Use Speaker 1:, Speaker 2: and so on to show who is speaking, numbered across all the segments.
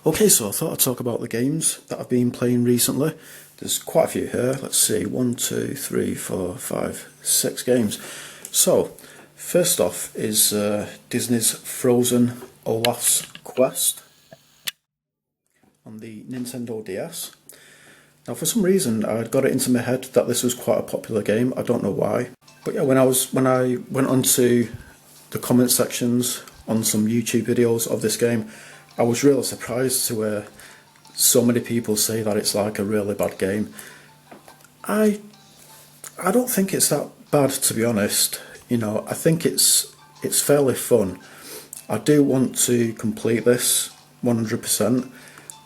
Speaker 1: Okay, so I thought I'd talk about the games that I've been playing recently. There's quite a few here. Let's see, 1, 2, 3, 4, 5, 6 games. So, first off is Disney's Frozen Olaf's Quest on the Nintendo DS. Now, for some reason, I got it into my head that this was quite a popular game. I don't know why, but yeah, when I went onto the comment sections on some YouTube videos of this game, I was really surprised to hear so many people say that it's like a really bad game. I don't think it's that bad, to be honest. You know, I think it's fairly fun. I do want to complete this 100%,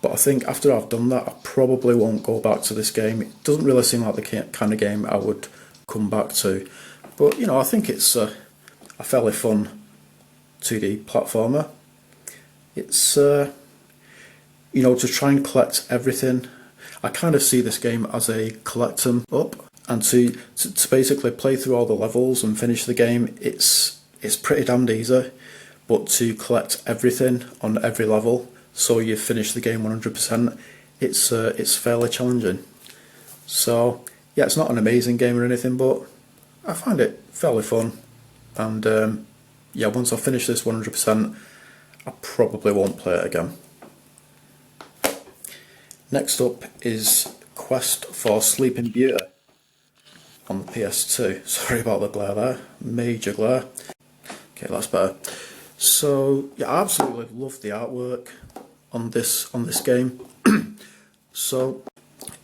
Speaker 1: but I think after I've done that, I probably won't go back to this game. It doesn't really seem like the kind of game I would come back to. But, you know, I think it's a fairly fun 2D platformer. It's, you know, to try and collect everything. I kind of see this game as a collect 'em up, and to basically play through all the levels and finish the game, it's pretty damned easy. But to collect everything on every level, so you finish the game 100%, it's fairly challenging. So yeah, it's not an amazing game or anything, but I find it fairly fun. And yeah, once I finish this 100%, I probably won't play it again. Next up is Quest for Sleeping Beauty on the PS2. Sorry about the glare there, major glare. Okay, that's better. So yeah, I absolutely love the artwork on this game. So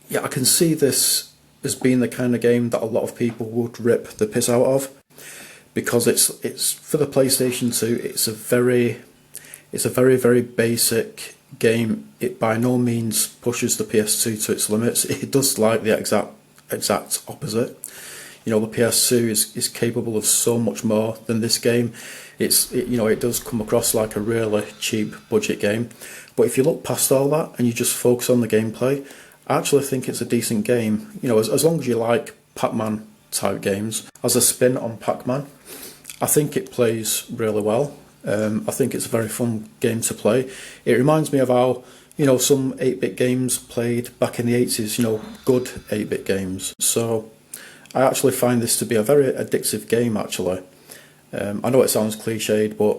Speaker 1: yeah, I can see this as being the kind of game that a lot of people would rip the piss out of, because it's for the PlayStation 2. It's a very basic game. It by no means pushes the PS2 to its limits. It does like the exact opposite. You know, the PS2 is capable of so much more than this game. You know, it does come across like a really cheap budget game. But if you look past all that and you just focus on the gameplay, I actually think it's a decent game. You know, as long as you like Pac-Man type games. As a spin on Pac-Man, I think it plays really well. I think it's a very fun game to play. It reminds me of how, you know, some 8-bit games played back in the 80s, you know, good 8-bit games. So I actually find this to be a very addictive game, actually. I know it sounds cliched, but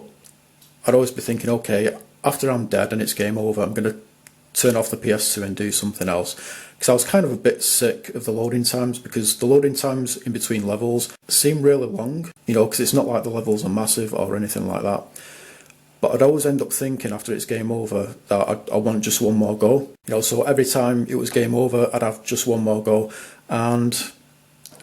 Speaker 1: I'd always be thinking, okay, after I'm dead and it's game over, I'm going to turn off the PS2 and do something else. Because I was kind of a bit sick of the loading times, because the loading times in between levels seem really long, you know, because it's not like the levels are massive or anything like that. But I'd always end up thinking after it's game over that I want just one more go. You know, so every time it was game over, I'd have just one more go, and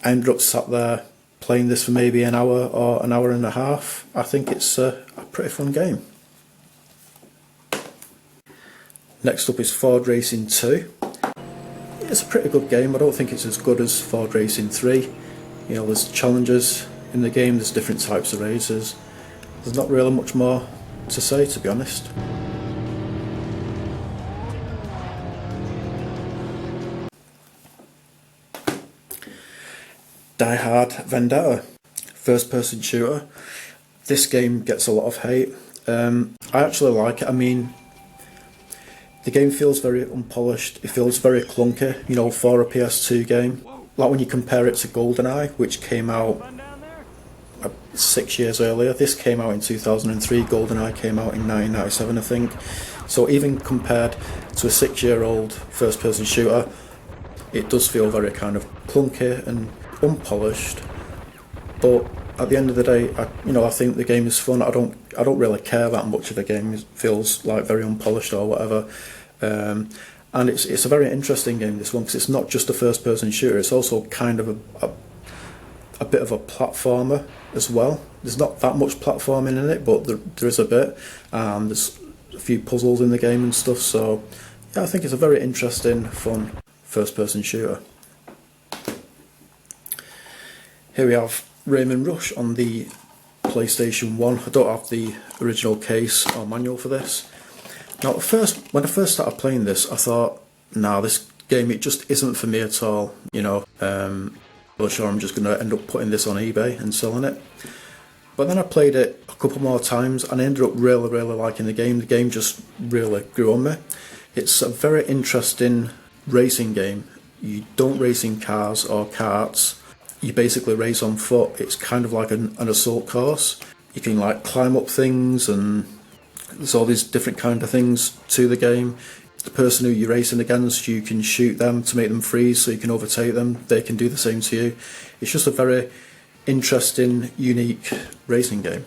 Speaker 1: I ended up sat there playing this for maybe an hour or an hour and a half. I think it's a pretty fun game. Next up is Ford Racing 2. It's a pretty good game. I don't think it's as good as Ford Racing 3. You know, there's challenges in the game, there's different types of races. There's not really much more to say, to be honest. Die Hard Vendetta, first person shooter. This game gets a lot of hate. I actually like it. I mean, the game feels very unpolished, it feels very clunky, you know, for a PS2 game. Like when you compare it to GoldenEye, which came out 6 years earlier. This came out in 2003, GoldenEye came out in 1997, I think. So even compared to a 6-year-old first-person shooter, it does feel very kind of clunky and unpolished. But at the end of the day, I think the game is fun. I don't really care that much if the game feels like very unpolished or whatever. And it's a very interesting game, this one, because it's not just a first-person shooter. It's also kind of a bit of a platformer as well. There's not that much platforming in it, but there is a bit. There's a few puzzles in the game and stuff. So yeah, I think it's a very interesting, fun first-person shooter. Here we have Raymond Rush on the PlayStation 1. I don't have the original case or manual for this. Now, when I first started playing this, I thought, nah, this game, it just isn't for me at all. You know, I'm sure I'm just going to end up putting this on eBay and selling it. But then I played it a couple more times and I ended up really liking the game. The game just really grew on me. It's a very interesting racing game. You don't race in cars or karts. You basically race on foot. It's kind of like an assault course. You can like climb up things, and there's all these different kind of things to the game. The person who you're racing against, you can shoot them to make them freeze so you can overtake them. They can do the same to you. It's just a very interesting, unique racing game.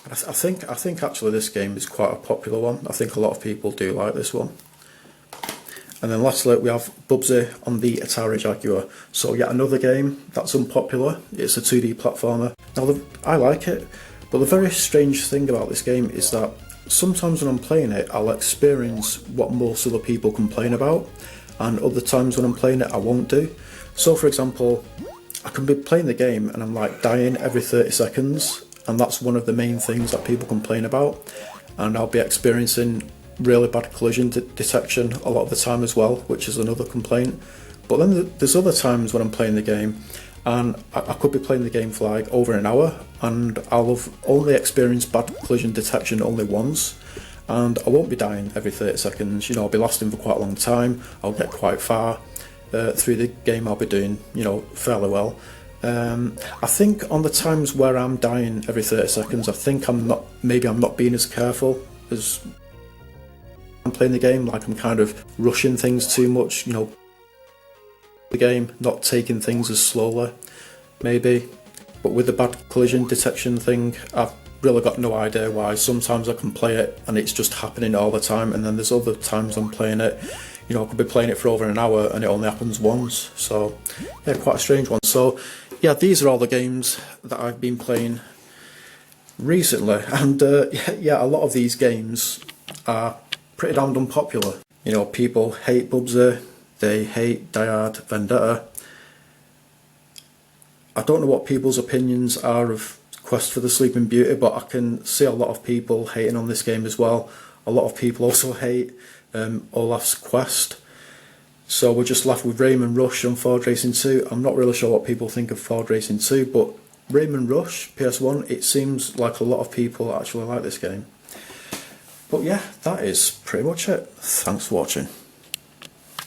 Speaker 1: I think actually this game is quite a popular one. I think a lot of people do like this one. And then lastly we have Bubsy on the Atari Jaguar. So yet another game that's unpopular. It's a 2D platformer. Now I like it, but the very strange thing about this game is that sometimes when I'm playing it I'll experience what most other people complain about, and other times when I'm playing it I won't do. So for example, I can be playing the game and I'm like dying every 30 seconds, and that's one of the main things that people complain about, and I'll be experiencing really bad collision detection a lot of the time as well, which is another complaint. But then there's other times when I'm playing the game and I could be playing the game for like over an hour and I'll have only experienced bad collision detection only once, and I won't be dying every 30 seconds. You know, I'll be lasting for quite a long time. I'll get quite far through the game. I'll be doing, you know, fairly well. I think on the times where I'm dying every 30 seconds, I think I'm not being as careful as I'm playing the game. Like I'm kind of rushing things too much, you know, the game, not taking things as slowly, maybe. But with the bad collision detection thing, I've really got no idea why. Sometimes I can play it and it's just happening all the time, and then there's other times I'm playing it, you know, I could be playing it for over an hour and it only happens once. So yeah, quite a strange one. So yeah, these are all the games that I've been playing recently, and yeah, a lot of these games are pretty damned unpopular. You know, people hate Bubsy, they hate Die Hard Vendetta. I don't know what people's opinions are of Quest for the Sleeping Beauty, but I can see a lot of people hating on this game as well. A lot of people also hate Olaf's Quest. So we're just left with Raymond Rush on Ford Racing 2. I'm not really sure what people think of Ford Racing 2, but Raymond Rush, PS1, it seems like a lot of people actually like this game. But yeah, that is pretty much it. Thanks for watching.